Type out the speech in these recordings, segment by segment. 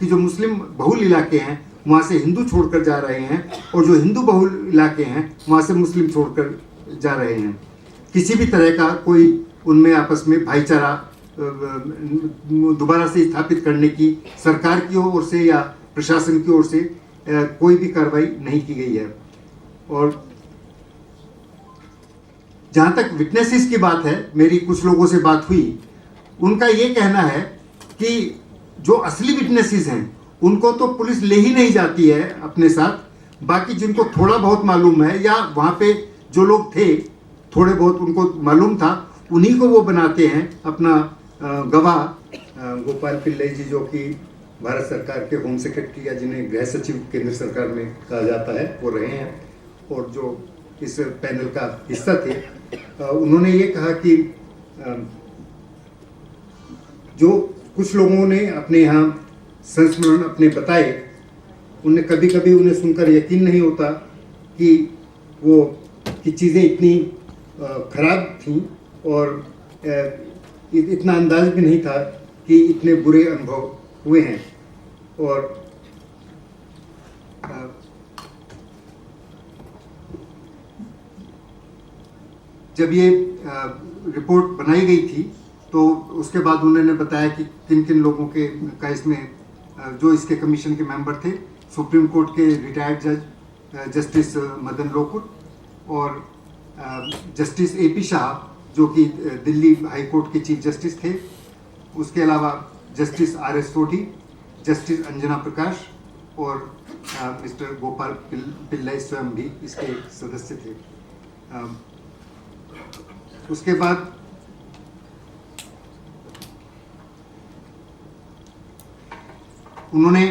कि जो मुस्लिम बहुल इलाके हैं वहाँ से हिंदू छोड़कर जा रहे हैं, और जो हिंदू बहुल इलाके हैं वहाँ से मुस्लिम छोड़कर जा रहे हैं। किसी भी तरह का कोई उनमें आपस में भाईचारा दोबारा से स्थापित करने की सरकार की ओर से या प्रशासन की ओर से कोई भी कार्रवाई नहीं की गई है। और जहाँ तक विटनेसेस की बात है, मेरी कुछ लोगों से बात हुई, उनका ये कहना है कि जो असली विटनेसेस हैं उनको तो पुलिस ले ही नहीं जाती है अपने साथ, बाकी जिनको थोड़ा बहुत मालूम है या वहाँ पे जो लोग थे थोड़े बहुत उनको मालूम था, उन्हीं को वो बनाते हैं अपना गवाह। गोपाल पिल्लई जी जो कि भारत सरकार के होम सेक्रेटरी या जिन्हें गृह सचिव केंद्र सरकार में कहा जाता है वो रहे हैं, और जो इस पैनल का हिस्सा थे, उन्होंने ये कहा कि जो कुछ लोगों ने अपने यहाँ संस्मरण अपने बताए, उन्हें कभी कभी उन्हें सुनकर यकीन नहीं होता कि वो कि चीज़ें इतनी खराब थीं, और इतना अंदाज भी नहीं था कि इतने बुरे अनुभव हुए हैं। और जब ये रिपोर्ट बनाई गई थी तो उसके बाद उन्होंने बताया कि किन किन लोगों के का इसमें जो इसके कमीशन के मेंबर थे, सुप्रीम कोर्ट के रिटायर्ड जज जस्टिस मदन लोकुर और जस्टिस AP शाह जो कि दिल्ली हाई कोर्ट के चीफ जस्टिस थे, उसके अलावा justice RS Sodhi, justice Anjana Prakash और मिस्टर गोपाल पिल्लई स्वयं भी इसके सदस्य थे। उसके बाद उन्होंने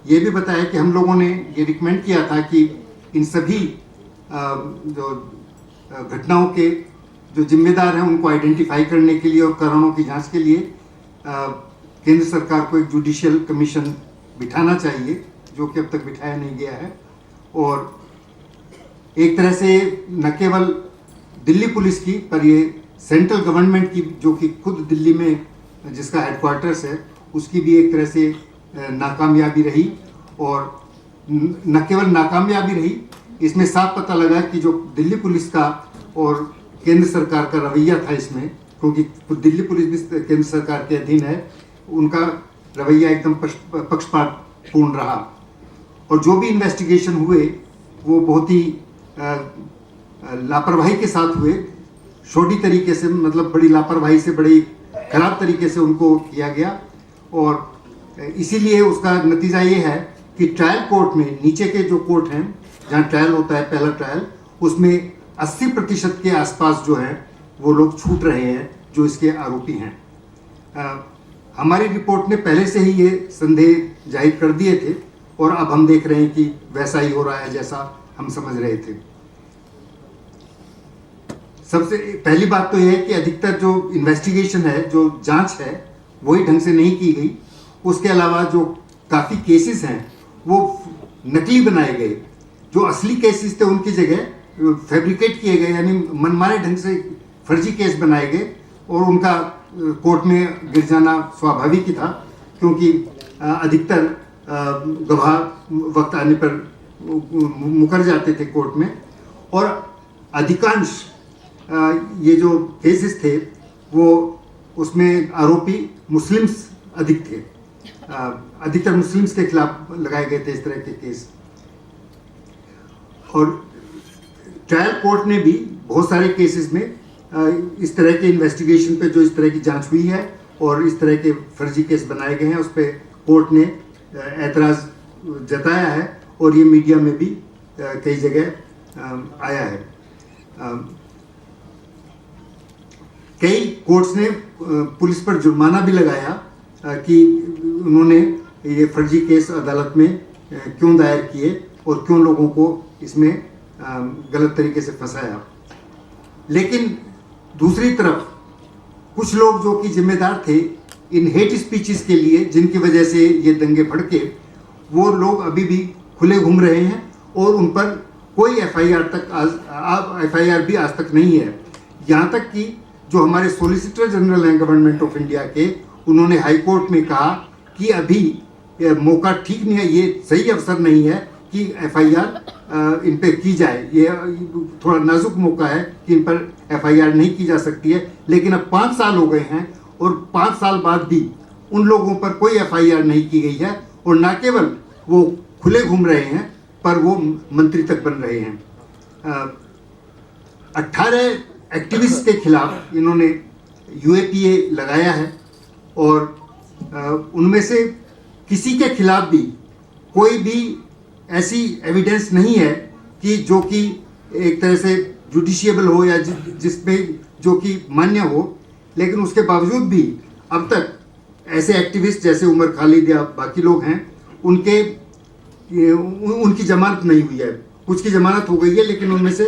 ये भी बताया कि हम लोगों ने ये रिकमेंड किया था कि इन सभी जो घटनाओं के जो जिम्मेदार हैं उनको आइडेंटिफाई करने के लिए और कारणों की जांच के लिए केंद्र सरकार को एक जुडिशियल कमीशन बिठाना चाहिए, जो कि अब तक बिठाया नहीं गया है। और एक तरह से न केवल दिल्ली पुलिस की, पर ये सेंट्रल गवर्नमेंट की जो कि खुद दिल्ली में जिसका हेडक्वार्टर्स है, उसकी भी एक तरह से नाकामयाबी रही। और न केवल नाकामयाबी रही, इसमें साफ पता लगा कि जो दिल्ली पुलिस का और केंद्र सरकार का रवैया था इसमें, क्योंकि दिल्ली पुलिस भी केंद्र सरकार के अधीन है, उनका रवैया एकदम पक्षपातपूर्ण रहा। और जो भी इन्वेस्टिगेशन हुए वो बहुत ही लापरवाही के साथ हुए, छोटी तरीके से, मतलब बड़ी लापरवाही से, बड़ी खराब तरीके से उनको किया गया। और इसीलिए उसका नतीजा ये है कि ट्रायल कोर्ट में, नीचे के जो कोर्ट हैं जहाँ ट्रायल होता है, पहला ट्रायल, उसमें 80% के आसपास जो है वो लोग छूट रहे हैं जो इसके आरोपी हैं। हमारी रिपोर्ट ने पहले से ही ये संदेह जाहिर कर दिए थे, और अब हम देख रहे हैं कि वैसा ही हो रहा है जैसा हम समझ रहे थे। सबसे पहली बात तो यह है कि अधिकतर जो इन्वेस्टिगेशन है, जो जांच है, वही ढंग से नहीं की गई। उसके अलावा जो काफ़ी केसेस हैं वो नकली बनाए गए, जो असली केसेस थे उनकी जगह फैब्रिकेट किए गए, यानी मनमाने ढंग से फर्जी केस बनाए गए, और उनका कोर्ट में गिर जाना स्वाभाविक ही था, क्योंकि अधिकतर गवाह वक्त आने पर मुकर जाते थे कोर्ट में। और अधिकांश ये जो केसेस थे वो उसमें आरोपी मुस्लिम्स अधिक थे, अधिकतर मुस्लिम्स के खिलाफ लगाए गए थे इस तरह के केस। और ट्रायल कोर्ट ने भी बहुत सारे केसेस में इस तरह के इन्वेस्टिगेशन पे जो इस तरह की जांच हुई है और इस तरह के फर्जी केस बनाए गए हैं, उस पर कोर्ट ने ऐतराज़ जताया है, और ये मीडिया में भी कई जगह आया है। कई कोर्ट्स ने पुलिस पर जुर्माना भी लगाया कि उन्होंने ये फर्जी केस अदालत में क्यों दायर किए और क्यों लोगों को इसमें गलत तरीके से फंसाया। लेकिन दूसरी तरफ कुछ लोग जो कि जिम्मेदार थे इन हेट स्पीचेस के लिए, जिनकी वजह से ये दंगे भड़के, वो लोग अभी भी खुले घूम रहे हैं, और उन पर कोई FIR भी आज तक नहीं है। यहाँ तक कि जो हमारे सॉलिसिटर जनरल हैं गवर्नमेंट ऑफ इंडिया के, उन्होंने हाई कोर्ट में कहा कि अभी ये मौका ठीक नहीं है, ये सही अवसर नहीं है कि FIR इन पे की जाए। ये थोड़ा नाजुक मौका है कि इन पर FIR नहीं की जा सकती है। लेकिन अब 5 साल हो गए हैं और 5 साल बाद भी उन लोगों पर कोई FIR नहीं की गई है, और न केवल वो खुले घूम रहे हैं पर वो मंत्री तक बन रहे हैं। 18 एक्टिविस्ट के खिलाफ इन्होंने UAPA लगाया है, और उनमें से किसी के खिलाफ भी कोई भी ऐसी एविडेंस नहीं है कि जो कि एक तरह से जुडिशियबल हो या जिसमें जो कि मान्य हो। लेकिन उसके बावजूद भी अब तक ऐसे एक्टिविस्ट जैसे उमर खालिद या बाकी लोग हैं, उनकी जमानत नहीं हुई है। कुछ की जमानत हो गई है, लेकिन उनमें से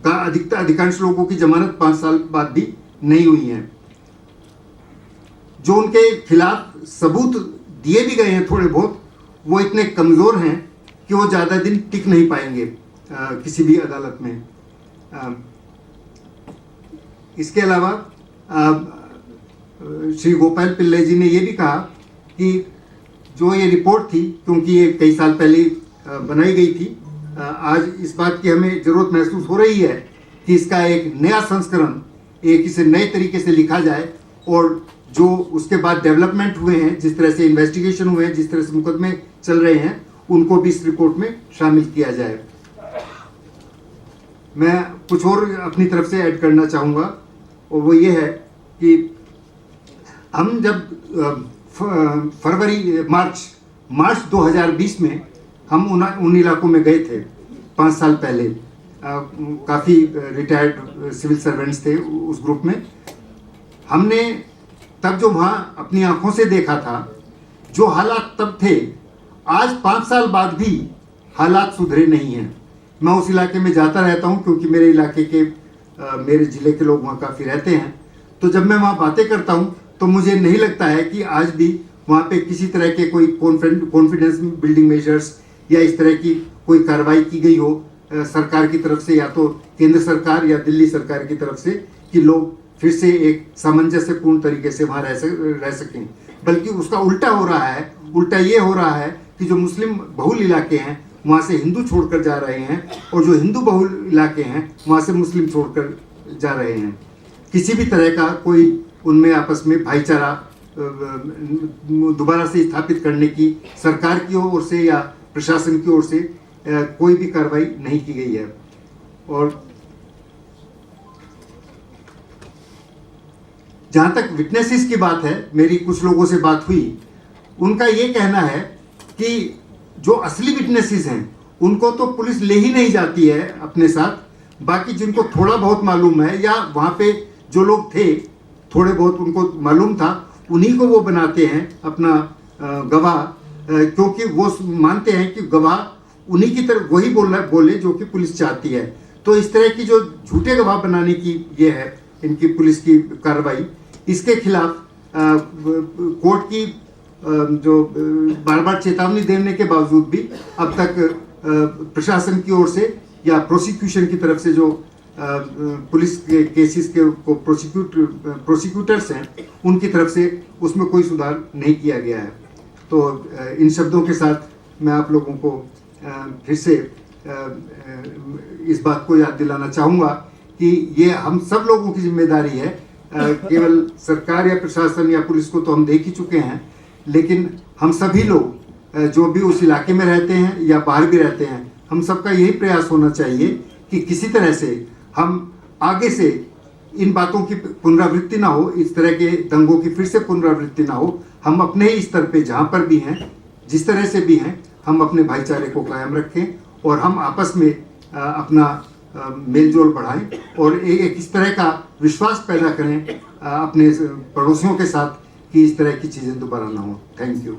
अधिकांश लोगों की जमानत 5 साल बाद भी नहीं हुई है। जो उनके खिलाफ सबूत दिए भी गए हैं थोड़े बहुत, वो इतने कमज़ोर हैं कि वो ज़्यादा दिन टिक नहीं पाएंगे किसी भी अदालत में। इसके अलावा श्री गोपाल पिल्ले जी ने ये भी कहा कि जो ये रिपोर्ट थी, क्योंकि ये कई साल पहले बनाई गई थी, आज इस बात की हमें ज़रूरत महसूस हो रही है कि इसका एक नया संस्करण, इसे नए तरीके से लिखा जाए, और जो उसके बाद डेवलपमेंट हुए हैं, जिस तरह से इन्वेस्टिगेशन हुए हैं, जिस तरह से मुकदमे चल रहे हैं, उनको भी इस रिपोर्ट में शामिल किया जाए। मैं कुछ और अपनी तरफ से ऐड करना चाहूँगा, और वो ये है कि हम जब मार्च 2020 में हम उन इलाकों में गए थे 5 साल पहले। काफ़ी रिटायर्ड सिविल सर्वेंट्स थे उस ग्रुप में। हमने तब जो वहाँ अपनी आंखों से देखा था, जो हालात तब थे, आज 5 साल बाद भी हालात सुधरे नहीं हैं। मैं उस इलाके में जाता रहता हूँ, क्योंकि मेरे इलाके के मेरे ज़िले के लोग वहाँ काफ़ी रहते हैं। तो जब मैं वहाँ बातें करता हूँ तो मुझे नहीं लगता है कि आज भी वहाँ पे किसी तरह के कोई कॉन्फिडेंस बिल्डिंग मेजर्स या इस तरह की कोई कार्रवाई की गई हो सरकार की तरफ से, या तो केंद्र सरकार या दिल्ली सरकार की तरफ से, कि लोग फिर से एक सामंजस्यपूर्ण तरीके से वहाँ रह सकें। बल्कि उसका उल्टा हो रहा है। उल्टा ये हो रहा है कि जो मुस्लिम बहुल इलाके हैं वहाँ से हिंदू छोड़कर जा रहे हैं, और जो हिंदू बहुल इलाके हैं वहाँ से मुस्लिम छोड़कर जा रहे हैं। किसी भी तरह का कोई उनमें आपस में भाईचारा दोबारा से स्थापित करने की सरकार की ओर से या प्रशासन की ओर से कोई भी कार्रवाई नहीं की गई है। और जहाँ तक विटनेसेस की बात है, मेरी कुछ लोगों से बात हुई, उनका ये कहना है कि जो असली विटनेसेस हैं उनको तो पुलिस ले ही नहीं जाती है अपने साथ। बाकी जिनको थोड़ा बहुत मालूम है, या वहाँ पे जो लोग थे थोड़े बहुत उनको मालूम था, उन्हीं को वो बनाते हैं अपना गवाह, क्योंकि वो मानते हैं कि गवाह उन्हीं की तरफ वही बोले जो कि पुलिस चाहती है। तो इस तरह की जो झूठे गवाह बनाने की ये है इनकी पुलिस की कार्रवाई, इसके खिलाफ कोर्ट की जो बार बार चेतावनी देने के बावजूद भी अब तक प्रशासन की ओर से या प्रोसिक्यूशन की तरफ से जो पुलिस के केसेस के को प्रोसिक्यूटर्स हैं, उनकी तरफ से उसमें कोई सुधार नहीं किया गया है। तो इन शब्दों के साथ मैं आप लोगों को फिर से इस बात को याद दिलाना चाहूँगा कि ये हम सब लोगों की जिम्मेदारी है। केवल सरकार या प्रशासन या पुलिस को तो हम देख ही चुके हैं, लेकिन हम सभी लोग जो भी उस इलाके में रहते हैं या बाहर भी रहते हैं, हम सबका यही प्रयास होना चाहिए कि किसी तरह से हम आगे से इन बातों की पुनरावृत्ति ना हो, इस तरह के दंगों की फिर से पुनरावृत्ति ना हो। हम अपने ही स्तर पे जहाँ पर भी हैं, जिस तरह से भी हैं, हम अपने भाईचारे को कायम रखें और हम आपस में अपना मेलजोल बढ़ाएं और एक इस तरह का विश्वास पैदा करें अपने पड़ोसियों के साथ कि इस तरह की चीज़ें दोबारा ना हो। Thank you.